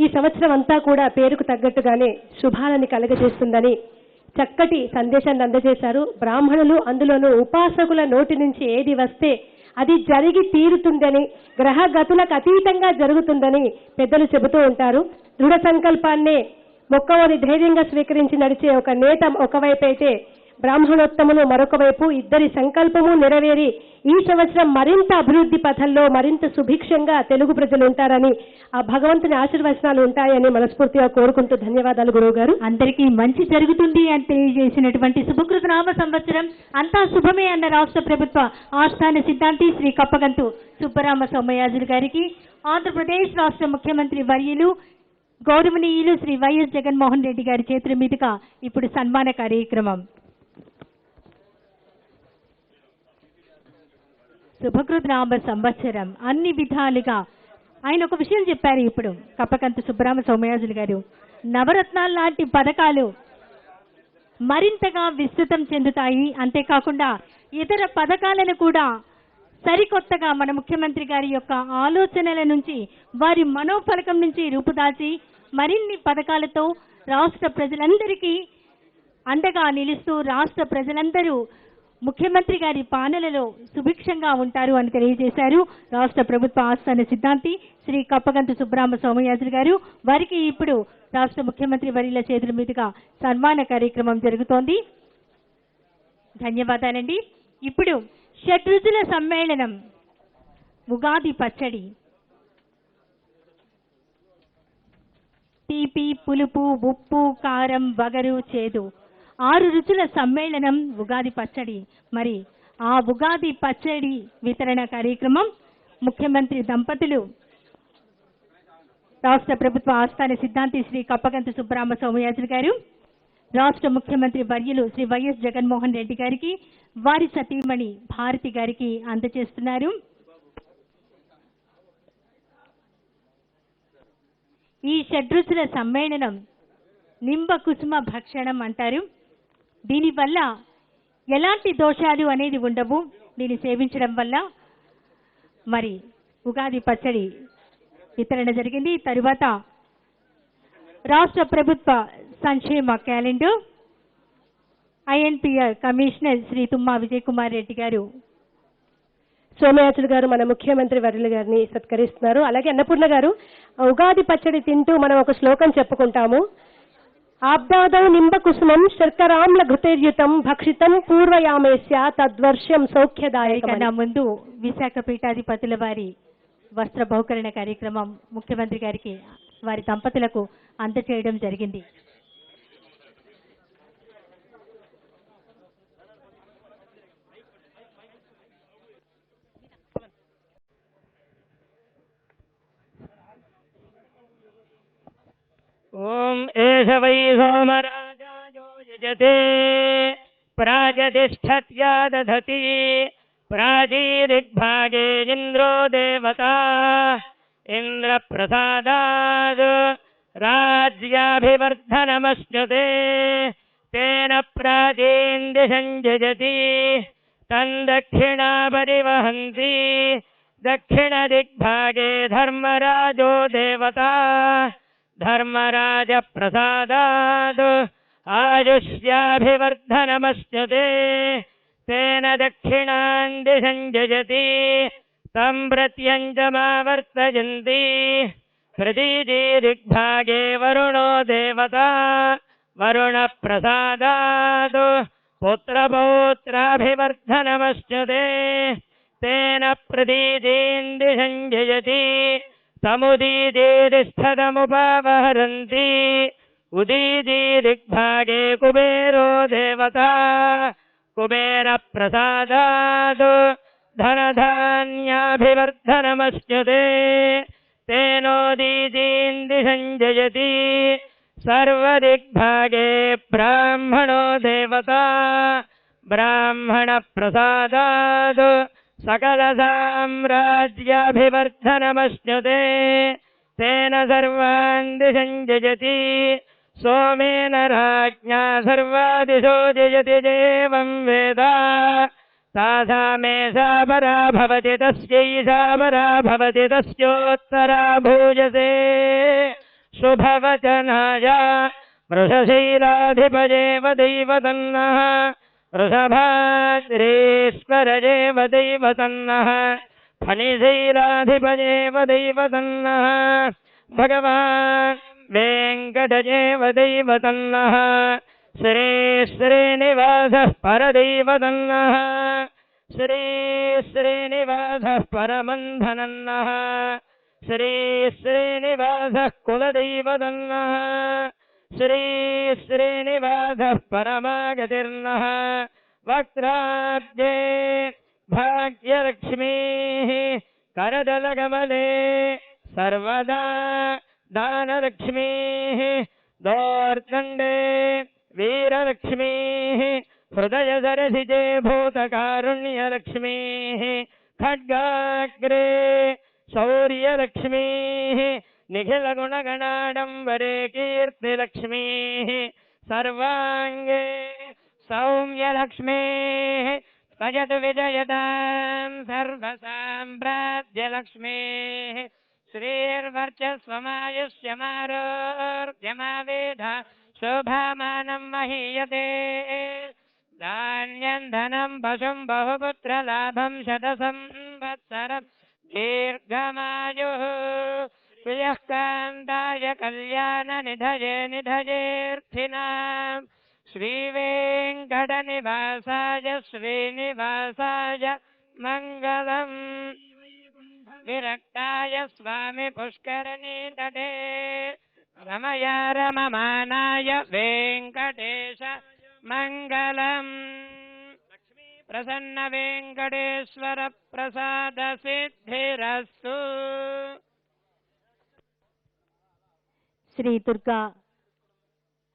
ఈ సంవత్సరం అంతా కూడా పేరుకు తగ్గట్టుగానే శుభాలని కలగజేస్తుందని చక్కటి సందేశాన్ని అందజేశారు. బ్రాహ్మణులు అందులోనూ ఉపాసకుల నోటి నుంచి ఏది వస్తే అది జరిగి తీరుతుందని, గ్రహగతులకు అతీతంగా జరుగుతుందని పెద్దలు చెబుతూ ఉంటారు. దృఢ సంకల్పాన్నే మొక్కవని ధైర్యంగా స్వీకరించి నడిచే ఒక నేత ఒకవైపు అయితే, బ్రాహ్మణోత్తములు మరొక వైపు, ఇద్దరి సంకల్పము నెరవేరి ఈ సంవత్సరం మరింత అభివృద్ధి పథంలో మరింత సుభిక్షంగా తెలుగు ప్రజలు ఉంటారని, ఆ భగవంతుని ఆశీర్వచనాలు ఉంటాయని మనస్ఫూర్తిగా కోరుకుంటూ ధన్యవాదాలు గురువు గారు. అందరికీ మంచి జరుగుతుంది అని తెలియజేసినటువంటి శుభకృత నామ సంవత్సరం అంతా శుభమే అన్న రాష్ట్ర ప్రభుత్వ ఆస్థాన సిద్ధాంతి శ్రీ కప్పగంతు సుబ్బరామ సోమయాజులు గారికి, ఆంధ్రప్రదేశ్ రాష్ట్ర ముఖ్యమంత్రి వర్యులు గౌరవనీయులు శ్రీ వైఎస్ జగన్మోహన్ రెడ్డి గారి చేతుల మీదుగా ఇప్పుడు సన్మాన కార్యక్రమం. శుభకృత నామ సంవత్సరం అన్ని విధాలుగా ఆయన ఒక విషయం చెప్పారు. ఇప్పుడు కప్పకంతు సుబ్బరామ సోమయాజులు గారు, నవరత్నాలు లాంటి పథకాలు మరింతగా విస్తృతం చెందుతాయి. అంతేకాకుండా ఇతర పథకాలను కూడా సరికొత్తగా మన ముఖ్యమంత్రి గారి యొక్క ఆలోచనల నుంచి, వారి మనోఫలకం నుంచి రూపుదాల్చి మరిన్ని పథకాలతో రాష్ట్ర ప్రజలందరికీ అండగా నిలుస్తూ రాష్ట్ర ప్రజలందరూ ముఖ్యమంత్రి గారి పాలనలో సుభిక్షంగా ఉంటారు అని తెలియజేశారు రాష్ట్ర ప్రభుత్వ ఆస్థాన సిద్ధాంతి శ్రీ కప్పగంతు సుబ్బరామ సోమయాజులు గారు. వారికి ఇప్పుడు రాష్ట్ర ముఖ్యమంత్రి వర్యుల చేతుల మీదుగా సన్మాన కార్యక్రమం జరుగుతోంది. ధన్యవాదాలండి. ఇప్పుడు షడ్రుచుల సమ్మేళనం ఉగాది పచ్చడి, తీపి, పులుపు, ఉప్పు, కారం, వగరు, చేదు 6 రుచుల సమ్మేళనం ఉగాది పచ్చడి. మరి ఆ ఉగాది పచ్చడి వితరణ కార్యక్రమం ముఖ్యమంత్రి దంపతులు రాష్ట్ర ప్రభుత్వ ఆస్థాన సిద్ధాంతి శ్రీ కప్పగంతు సుబ్బరామ సోమయాజులు గారు, రాష్ట్ర ముఖ్యమంత్రి వర్యులు శ్రీ వైఎస్ జగన్మోహన్ రెడ్డి గారికి, వారి సతీమణి భారతి గారికి అందజేస్తున్నారు. ఈ షడ్రుచుల సమ్మేళనం నింబ కుసుమ భక్షణం అంటారు. దీనివల్ల ఎలాంటి దోషాలు అనేది ఉండవు. దీన్ని సేవించడం వల్ల మరి ఉగాది పచ్చడి వితరణ జరిగింది. తరువాత రాష్ట్ర ప్రభుత్వ సంక్షేమ calendar INPR commissioner Shri తుమ్మా Vijay Kumar Reddy గారు, సోమయాజులు గారు మన ముఖ్యమంత్రి వర్యులు గారిని సత్కరిస్తున్నారు. అలాగే అన్నపూర్ణ గారు, ఉగాది పచ్చడి తింటూ మనం ఒక శ్లోకం చెప్పుకుంటాము. ఆబ్దాదౌ నింబ కుసుమం శర్కరామ్ల ఘృతైర్యుతం భక్షితం పూర్వయామేస్య తద్వర్షం సౌఖ్యదాయకం. కన్నా ముందు విశాఖ పీఠాధిపతుల వారి వస్త్ర బహుకరణ కార్యక్రమం ముఖ్యమంత్రి గారికి, వారి దంపతులకు అందజేయడం జరిగింది. ఓం ఏష వై సోమరాజాయో యజతే ప్రాజతిష్ఠత్యా దధతి ప్రాచీదిగ్భాగే ఇంద్రో దేవతా ఇంద్రప్రసాదాద్ రాజ్యాభివర్ధనమశ్నుతే తేన ప్రాచీన్ దిశం జజతి తం దక్షిణా పరివహంతి దక్షిణదిగ్భాగే ధర్మరాజో దేవతా ధర్మరాజ ప్రసాదాద్ ఆయుష్యాభివర్ధనమశ్నుతే తేన దక్షిణాన్ దిశం జజతి తం ప్రత్యంజమావర్తయంతి ప్రతీదిగ్భాగే వరుణో దేవతా వరుణ ప్రసాదాద్ పుత్రపౌత్రాభివర్ధనమశ్నుతే తేన ప్రతీదీన్ దిశం జజతి సముదీదీరిస్థదముపవహరంతి ఉదీదీదిగ్భాగే కుబేరో దేవతా కుబేర ప్రసాదాద్ ధనధాన్యాభివర్ధనమశ్నుతే తేనోదీదీన్ దిశం జయతి సర్వదిగ్భాగే బ్రాహ్మణో దేవతా బ్రాహ్మణ ప్రసాదాద్ సకల సామ్రాజ్యాభివర్ధనమశ్నుతే తేన సర్వాన్ దిశం జయతి సోమేన రాజ్ఞా సర్వాదిశో జయతి దేవం వేద తాసామేషా పరా భవతి తస్యైషా పరా భవతి తస్యోత్తరా భూయసే शुभवचनाय वृषशैलाधिपजेव दैवतन्नः वृषभाद्रेश्वरजेव दैवतन्नः फणिशैलाधिपजेव दैवतन्नः भगवान् वेङ्कटजेव दैवतन्नः श्रीश्रीनिवासः परदैवतन्नः श्रीश्रीनिवासः परमन्धनन्नः श्रीश्रीनिवासः कुलदैवतन्नः श्रीश्रीनिवासः परमागतिर्नः वक्त्राब्जे भाग्यलक्ष्मीः करदलकमले सर्वदा दानलक्ष्मीः दोर्दण्डे वीरलक्ष्मीः हृदयसरसिजे भूतकारुण्यलक्ष्मीः खड्गाग्रे शौर्यलक्ष्मीः निखिलगुणगणाडम्बरे कीर्तिलक्ष्मीः सर्वाङ्गे सौम्यलक्ष्मीः भजतु विजयतां सर्वसाम्राज्यलक्ष्मीः श्रीर्वर्चस्वमायुष्यमारोग्यमावेध शोभामानं महीयते धान्यं धनं पशुं बहुपुत्रलाभं शतसंवत्सरं दीर्घमायुः प्रियः कान्ताय कल्याणनिधये निधयेऽर्थिनां श्रीवेङ्कटनिवासाय श्रीनिवासाय मङ्गलम् विरक्ताय स्वामी पुष्करणीतटे रमया रममानाय वेङ्कटेश मङ्गलम् प्रसन्न वेङ्कटेश्वर प्रसाद सिद्धिरस्तु శ్రీ దుర్గా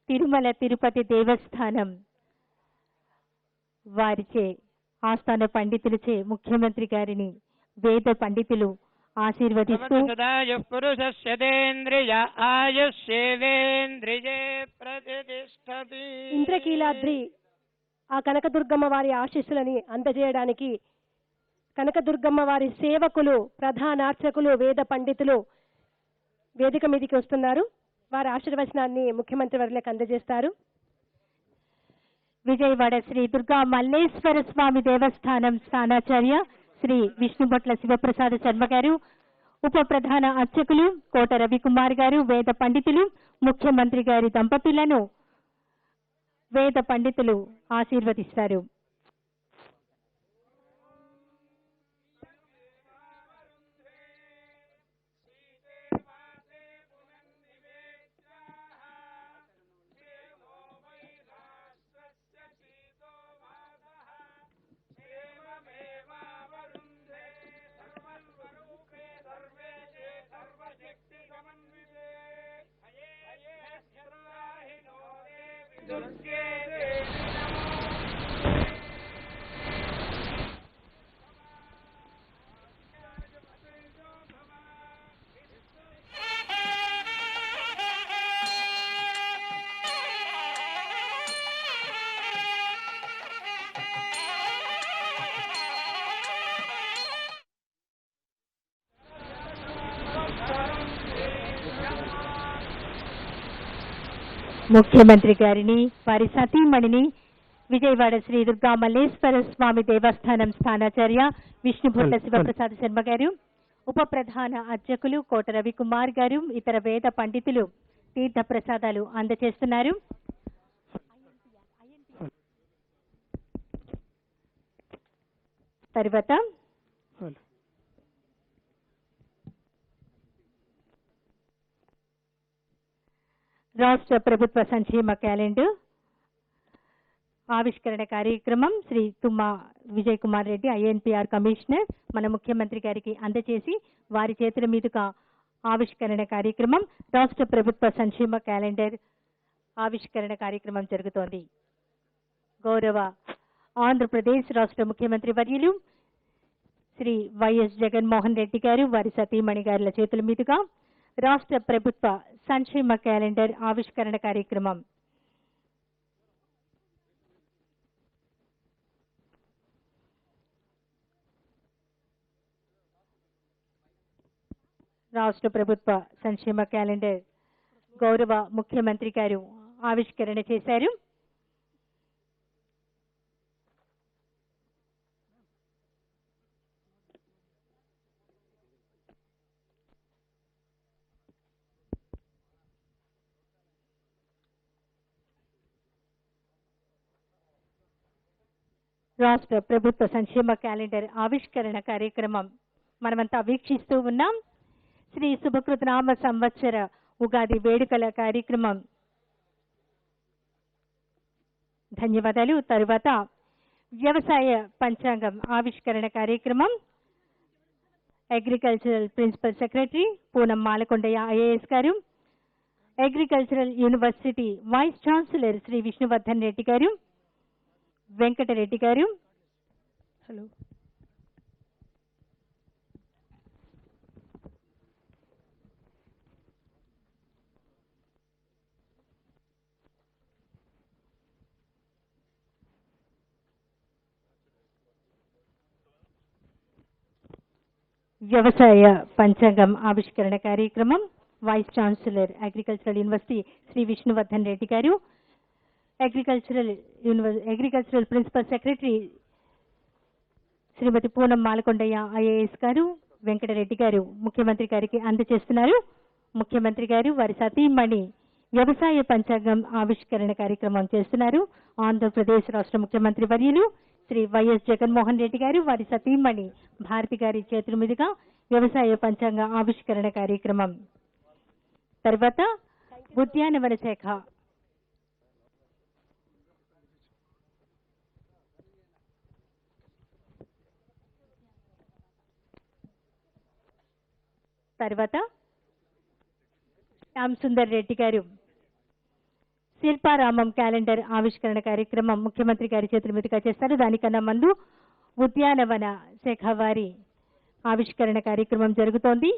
తిరుమల తిరుపతి దేవస్థానం వారిచే ఆస్థాన పండితులచే ముఖ్యమంత్రి గారిని వేద పండితులు ఆశీర్వదిస్తూ పురుషేంద్రియ ఆయుష్యేంద్రియే ప్రతిష్టతి. ఇంద్రకీలాద్రి ఆ కనకదుర్గమ్మ వారి ఆశీస్సులని అందజేయడానికి కనకదుర్గమ్మ వారి సేవకులు ప్రధానార్చకులు వేద పండితులు వేదిక మీదకి వస్తున్నారు. వారి ఆశీర్వచనాన్ని ముఖ్యమంత్రి వర్లకు అందజేస్తారు. విజయవాడ శ్రీ దుర్గా మల్లేశ్వర స్వామి దేవస్థానం స్థానాచార్య శ్రీ విష్ణుభట్ల శివప్రసాద శర్మ గారు, ఉప ప్రధాన అర్చకులు కోట రవికుమార్ గారు, వేద పండితులు ముఖ్యమంత్రి గారి దంపతులను వేద పండితులు ఆశీర్వదిస్తారు. ముఖ్యమంత్రి గారిని వారి సతీమణిని విజయవాడ శ్రీ దుర్గా మల్లేశ్వర స్వామి దేవస్థానం స్థానాచార్య విష్ణుభట్ల శివప్రసాద శర్మ గారు, ఉప ప్రధాన అర్చకులు కోట రవికుమార్ గారు, ఇతర వేద పండితులు తీర్థ ప్రసాదాలు అందజేస్తున్నారు. తర్వాత రాష్ట్ర ప్రభుత్వ సంక్షేమ క్యాలెండర్ ఆవిష్కరణ కార్యక్రమం శ్రీ తుమ్మా విజయ్ కుమార్ రెడ్డి ఐఎన్పిఆర్ కమిషనర్ మన ముఖ్యమంత్రి గారికి అందజేసి వారి చేతుల మీదుగా ఆవిష్కరణ కార్యక్రమం రాష్ట్ర ప్రభుత్వ సంక్షేమ క్యాలెండర్ ఆవిష్కరణ కార్యక్రమం జరుగుతోంది. గౌరవ ఆంధ్రప్రదేశ్ రాష్ట్ర ముఖ్యమంత్రి వర్యులు శ్రీ వైఎస్ జగన్మోహన్ రెడ్డి గారు వారి సతీమణి గారుల చేతుల మీదుగా రాష్ట్ర ప్రభుత్వ సంక్షేమ క్యాలెండర్ ఆవిష్కరణ కార్యక్రమం రాష్ట్ర ప్రభుత్వ సంక్షేమ క్యాలెండర్ గౌరవ ముఖ్యమంత్రి గారు ఆవిష్కరణ చేశారు. రాష్ట్ర ప్రభుత్వ సంక్షేమ క్యాలెండర్ ఆవిష్కరణ కార్యక్రమం మనమంతా వీక్షిస్తూ ఉన్నాం. శ్రీ శుభకృతనామ సంవత్సర ఉగాది వేడుకల కార్యక్రమం. ధన్యవాదాలు. తరువాత వ్యవసాయ పంచాంగం ఆవిష్కరణ కార్యక్రమం. Agricultural principal secretary Poonam Malakondaiah IAS గారు, agricultural university vice chancellor Shri Vishnuvardhan Reddy గారు, వెంకటరెడ్డి గారు, హలో వ్యవసాయ పంచాంగం ఆవిష్కరణ కార్యక్రమం. Vice chancellor agricultural university Shri Vishnuvardhan Reddy గారు, agricultural principal secretary Shrimati Poonam Malakondaiah IAS గారు, వెంకటరెడ్డి గారు ముఖ్యమంత్రి గారికి అందజేస్తున్నారు. ముఖ్యమంత్రి గారు వారి సతీమణి వ్యవసాయ పంచాంగం ఆవిష్కరణ కార్యక్రమం చేస్తున్నారు. ఆంధ్రప్రదేశ్ రాష్ట్ర ముఖ్యమంత్రి వర్యులు శ్రీ వైఎస్ జగన్మోహన్ రెడ్డి గారు వారి సతీమణి భారతి గారి చేతుల మీదుగా వ్యవసాయ పంచాంగ ఆవిష్కరణ కార్యక్రమం. తర్వాత ఉద్యానవన శాఖ తర్వాత శ్యామ్ సుందర్ రెడ్డి గారు శిల్పారామం క్యాలెండర్ ఆవిష్కరణ కార్యక్రమం ముఖ్యమంత్రి గారి చేతుల మీదుగా చేస్తారు. దానికన్నా ముందు ఉద్యానవన శాఖ వారి ఆవిష్కరణ కార్యక్రమం జరుగుతోంది.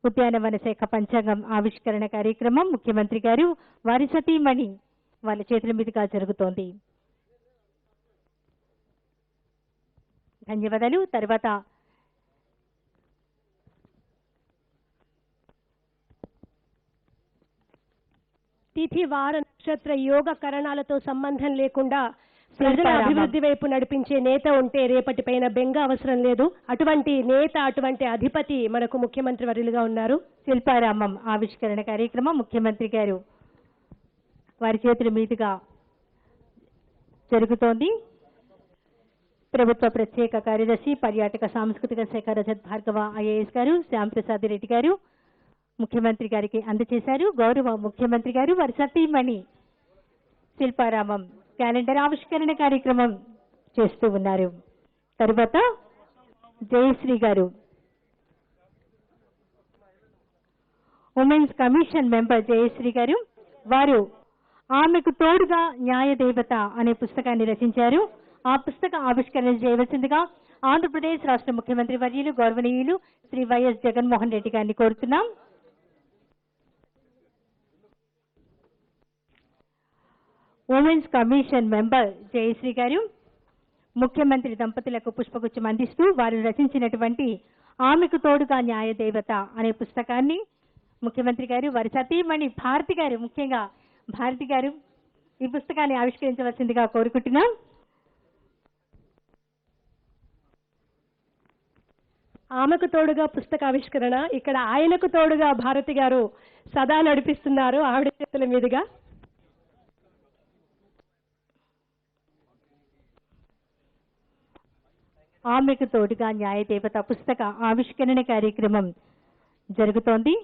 ఉద్యానవన శాఖ పంచాంగం ఆవిష్కరణ కార్యక్రమం ముఖ్యమంత్రి గారు వారి సతీమణి వాళ్ళ చేతుల మీదుగా జరుగుతోంది. ధన్యవాదాలు. తర్వాత తిథి వార నక్షత్ర యోగ కరణాలతో సంబంధం లేకుండా ప్రజల అభివృద్ధి వైపు నడిపించే నేత ఉంటే రేపటి పైన బెంగ అవసరం లేదు. అటువంటి నేత, అటువంటి అధిపతి మనకు ముఖ్యమంత్రి వర్యులుగా ఉన్నారు. శిల్పారామం ఆవిష్కరణ కార్యక్రమం ముఖ్యమంత్రి గారు వారి చేతుల మీదుగా జరుగుతోంది. ప్రభుత్వ ప్రత్యేక కార్యదర్శి పర్యాటక సాంస్కృతిక శాఖ రజత్ భార్గవ ఐఏఎస్ గారు, శ్యామ్ ప్రసాద్ రెడ్డి గారు ముఖ్యమంత్రి గారికి అందజేశారు. గౌరవ ముఖ్యమంత్రి గారు వారి సతీమణి శిల్పారామం క్యాలెండర్ ఆవిష్కరణ కార్యక్రమం చేస్తూ ఉన్నారు. తరువాత జయశ్రీ గారు ఉమెన్స్ కమిషన్ మెంబర్ జయశ్రీ గారు వారు ఆమెకు తోడుగా న్యాయదేవత అనే పుస్తకాన్ని రచించారు. ఆ పుస్తక ఆవిష్కరణ చేయవలసిందిగా ఆంధ్రప్రదేశ్ రాష్ట్ర ముఖ్యమంత్రి వర్యులు గౌరవనీయులు శ్రీ వైఎస్ జగన్మోహన్ రెడ్డి గారిని కోరుతున్నాం. ఉమెన్స్ కమిషన్ మెంబర్ జయశ్రీ గారు ముఖ్యమంత్రి దంపతులకు పుష్పగుచ్చం అందిస్తూ వారు రచించినటువంటి ఆమెకు తోడుగా న్యాయదేవత అనే పుస్తకాన్ని ముఖ్యమంత్రి గారు వారి సతీమణి భారతి గారు, ముఖ్యంగా భారతి గారు ఈ పుస్తకాన్ని ఆవిష్కరించవలసిందిగా కోరుకుంటున్నాం. ఆమెకు తోడుగా పుస్తక ఆవిష్కరణ ఇక్కడ ఆయనకు తోడుగా భారతి గారు సదా నడిపిస్తున్నారు ఆవిడ చేతుల మీదుగా. ఆమెకు తోడుగా న్యాయదేవత పుస్తక ఆవిష్కరణ కార్యక్రమం జరుగుతోంది.